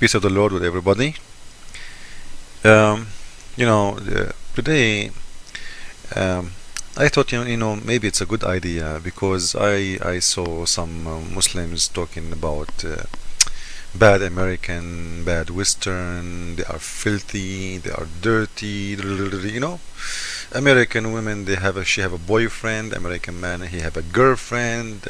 Peace of the Lord with everybody. Um, Today I thought maybe it's a good idea because I saw some Muslims talking about bad American, bad Western. They are filthy. They are dirty. American women she have a boyfriend. American man he have a girlfriend.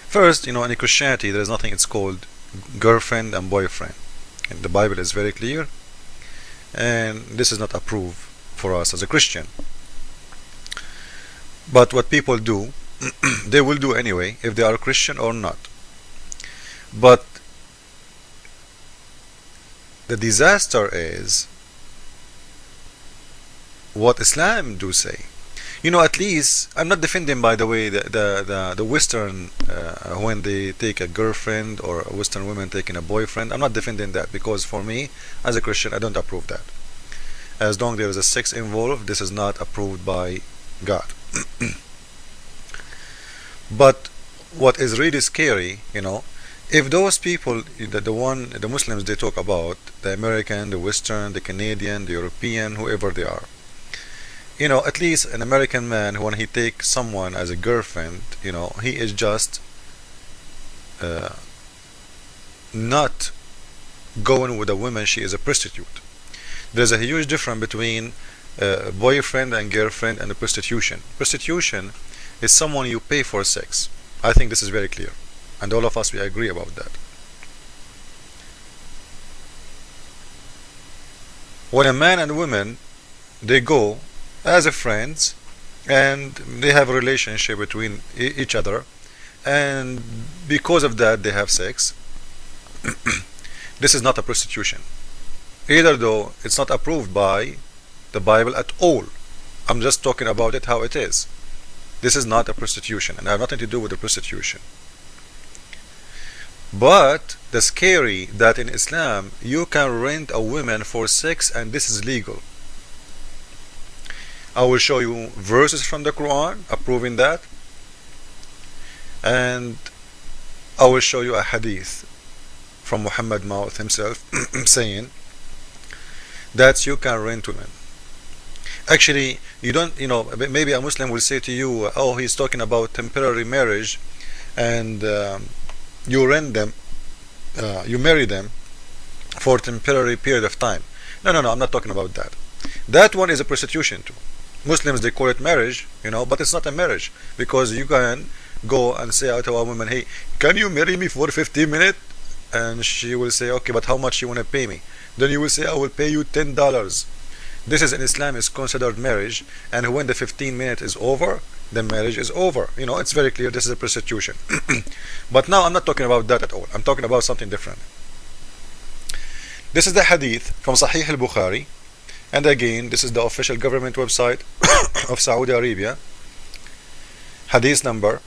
First, in Christianity there is nothing. It's called girlfriend and boyfriend. And the Bible is very clear, and this is not approved for us as a Christian. But what people do, they will do anyway, if they are Christian or not. But the disaster is what Islam do say. At least I'm not defending, by the way, the Western when they take a girlfriend or a Western woman taking a boyfriend. I'm not defending that because for me, as a Christian, I don't approve that. As long as there is a sex involved, this is not approved by God. But what is really scary, if those people, the Muslims they talk about, the American, the Western, the Canadian, the European, whoever they are, at least an American man, when he takes someone as a girlfriend, he is just not going with a woman, she is a prostitute. There's a huge difference between boyfriend and girlfriend and prostitution. Prostitution is someone you pay for sex. I think this is very clear, and all of us we agree about that. When a man and woman they go as a friends and they have a relationship between each other, and because of that they have sex, this is not a prostitution, either though it's not approved by the Bible at all. I'm just talking about it how it is. This is not a prostitution and I have nothing to do with the prostitution. But the scary that in Islam you can rent a woman for sex and this is legal. I will show you verses from the Quran approving that, and I will show you a hadith from Muhammad mouth himself saying that you can rent women. Actually, you don't, maybe a Muslim will say to you, oh, he's talking about temporary marriage, and you rent them, you marry them for a temporary period of time. No, I'm not talking about that. That one is a prostitution too. Muslims they call it marriage, but it's not a marriage, because you can go and say out to a woman, hey, can you marry me for 15 minutes? And she will say, okay, but how much you want to pay me? Then you will say, I will pay you $10. This is in Islam is considered marriage, and when the 15 minutes is over, the marriage is over. It's very clear this is a prostitution. But now I'm not talking about that at all. I'm talking about something different. This is the hadith from Sahih al-Bukhari, and again this is the official government website of Saudi Arabia. Hadith number,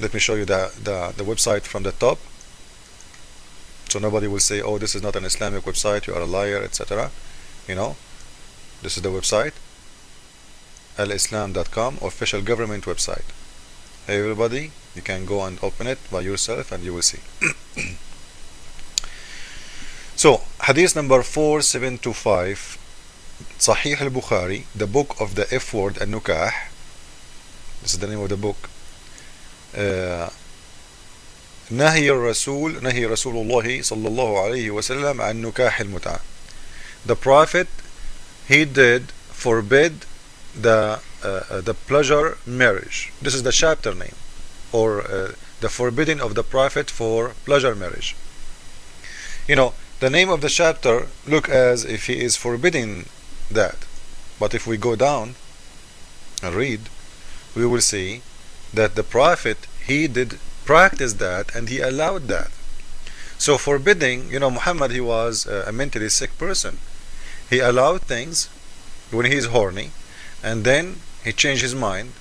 let me show you the website from the top, so nobody will say, oh, this is not an Islamic website, you are a liar, etc. This is the website, alislam.com, official government website. Hey everybody, you can go and open it by yourself and you will see. So hadith number 4725, Sahih al-Bukhari, the book of the F word and Nukah. This is the name of the book. نهي رسول الله صلى الله عليه وسلم عن نكاح المتعة. The Prophet, he did forbid the pleasure marriage. This is the chapter name, or the forbidding of the Prophet for pleasure marriage. The name of the chapter look as if he is forbidding that, but if we go down and read, we will see that the Prophet, he did practice that and he allowed that. So forbidding, Muhammad, he was a mentally sick person. He allowed things when he is horny, and then he changed his mind,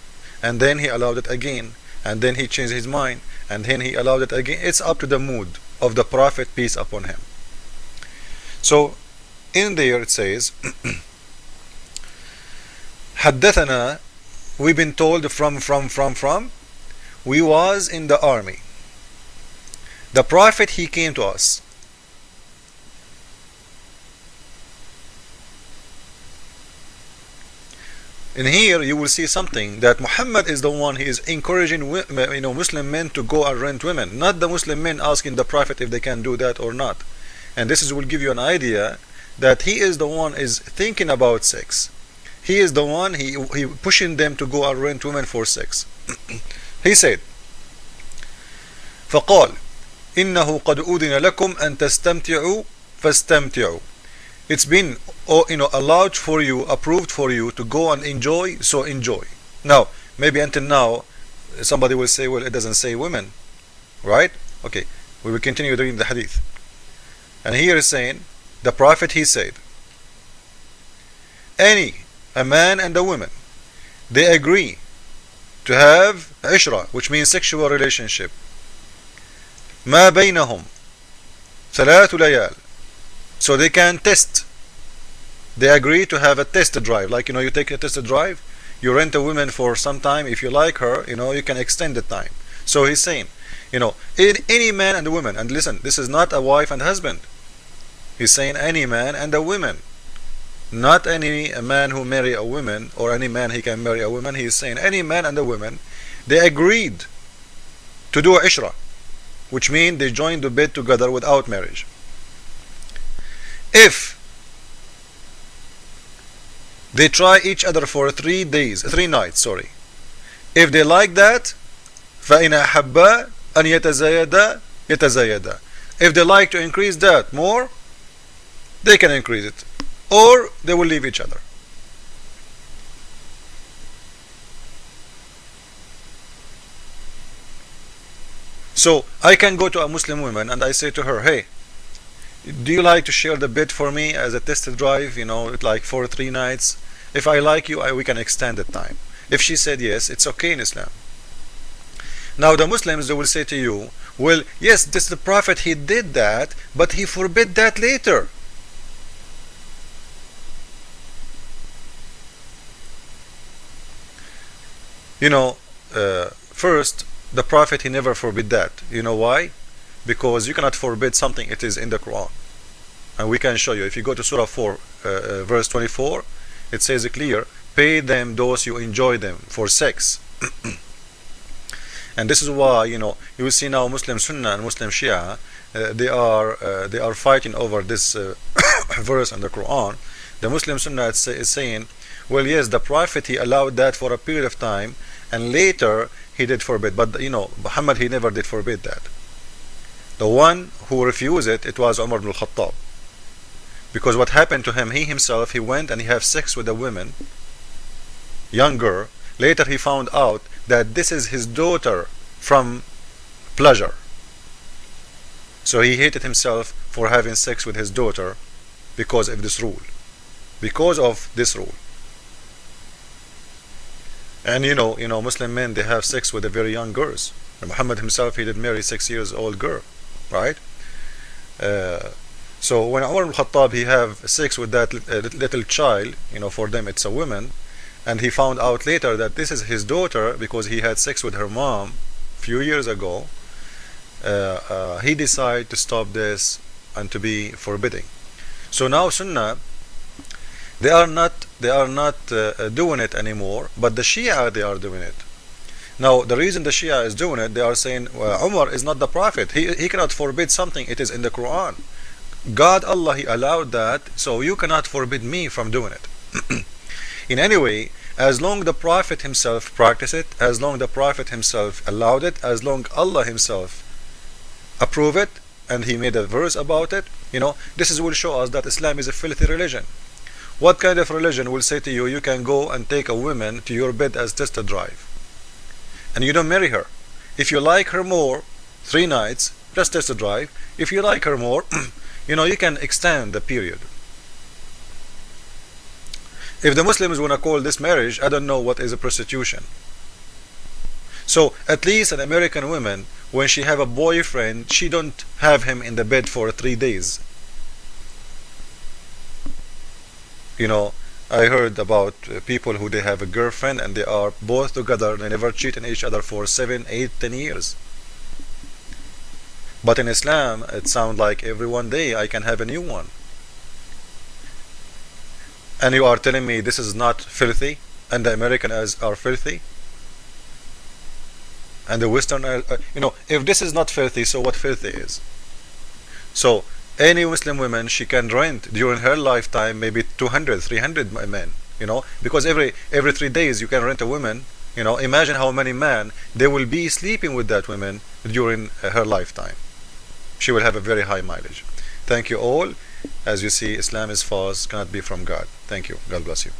and then he allowed it again, and then he changed his mind, and then he allowed it again. It's up to the mood of the Prophet, peace upon him. So in there it says حدثنا, we've been told from we was in the army. The Prophet, he came to us. In here you will see something that Muhammad is the one, he is encouraging Muslim men to go and rent women, not the Muslim men asking the Prophet if they can do that or not. And this will give you an idea that he is the one is thinking about sex. He is the one, he pushing them to go and rent women for sex. He said, فقال إنه قد أذن لكم أن تستمتعوا فاستمتعوا. It's been allowed for you, approved for you to go and enjoy, so enjoy. Now, maybe until now, somebody will say, well, it doesn't say women, right? Okay, we will continue reading the hadith. And here is saying, the Prophet, he said, a man and a woman, they agree to have ishra, which means sexual relationship. ما بينهم ثلاث ليال. So they can test. They agree to have a test drive. Like, you take a test drive, you rent a woman for some time. If you like her, you can extend the time. So he's saying, any man and a woman, and listen, this is not a wife and husband. He's saying any man and a woman. Not any a man who marry a woman, or any man he can marry a woman. He's saying any man and a woman, they agreed to do ishra, which means they joined the bed together without marriage. If they try each other for 3 nights, if they like that, فَإِنْ أَحَبَّا أَنْ يَتَزَايَدَا يَتَزَايَدَا. If they like to increase that more, they can increase it, or they will leave each other. So I can go to a Muslim woman and I say to her, hey, do you like to share the bed for me as a test drive, like for 3 nights? If I like you, we can extend the time. If she said yes, it's okay in Islam. Now the Muslims, they will say to you, well, yes, this the Prophet, he did that, but he forbid that later. First, the Prophet, he never forbid that. You know why? Because you cannot forbid something, it is in the Quran. And we can show you. If you go to Surah 4, verse 24, it says clear, pay them those you enjoy them for sex. And this is why, you will see now Muslim Sunnah and Muslim Shia, they are fighting over this verse in the Quran. The Muslim Sunnah is saying, well, yes, the Prophet, he allowed that for a period of time, and later he did forbid. But Muhammad, he never did forbid that. The one who refused it was Umar ibn al-Khattab. Because what happened to him, he himself, he went and he had sex with a woman, young girl. Later he found out that this is his daughter from pleasure. So he hated himself for having sex with his daughter because of this rule. Because of this rule. And Muslim men, they have sex with the very young girls. And Muhammad himself, he did marry 6 years old girl, right? So when Umar al-Khattab, he have sex with that little child, for them it's a woman, and he found out later that this is his daughter because he had sex with her mom a few years ago, he decided to stop this and to be forbidding. So now Sunnah, they are not doing it anymore, but the Shia, they are doing it. Now the reason the Shia is doing it, they are saying, well, Umar is not the Prophet, he cannot forbid something, it is in the Quran. God, Allah, he allowed that, so you cannot forbid me from doing it. In any way, as long the Prophet himself practiced it, as long the Prophet himself allowed it, as long Allah himself approved it, and he made a verse about it, this will show us that Islam is a filthy religion. What kind of religion will say to you, you can go and take a woman to your bed as test drive, and you don't marry her? If you like her more, 3 nights, just test drive. If you like her more, you can extend the period. If the Muslims want to call this marriage, I don't know what is a prostitution. So at least an American woman, when she have a boyfriend, she don't have him in the bed for 3 days. I heard about people who they have a girlfriend and they are both together, they never cheat on each other for 7, 8, 10 years. But in Islam, it sounds like every one day I can have a new one. And you are telling me this is not filthy, and the Americans are filthy, and the Western are, if this is not filthy, so what filthy is? So any Muslim woman, she can rent during her lifetime maybe 200, 300 men, because every 3 days you can rent a woman. Imagine how many men they will be sleeping with that woman during her lifetime. She will have a very high mileage. Thank you all. As you see, Islam is false, cannot be from God. Thank you. God bless you.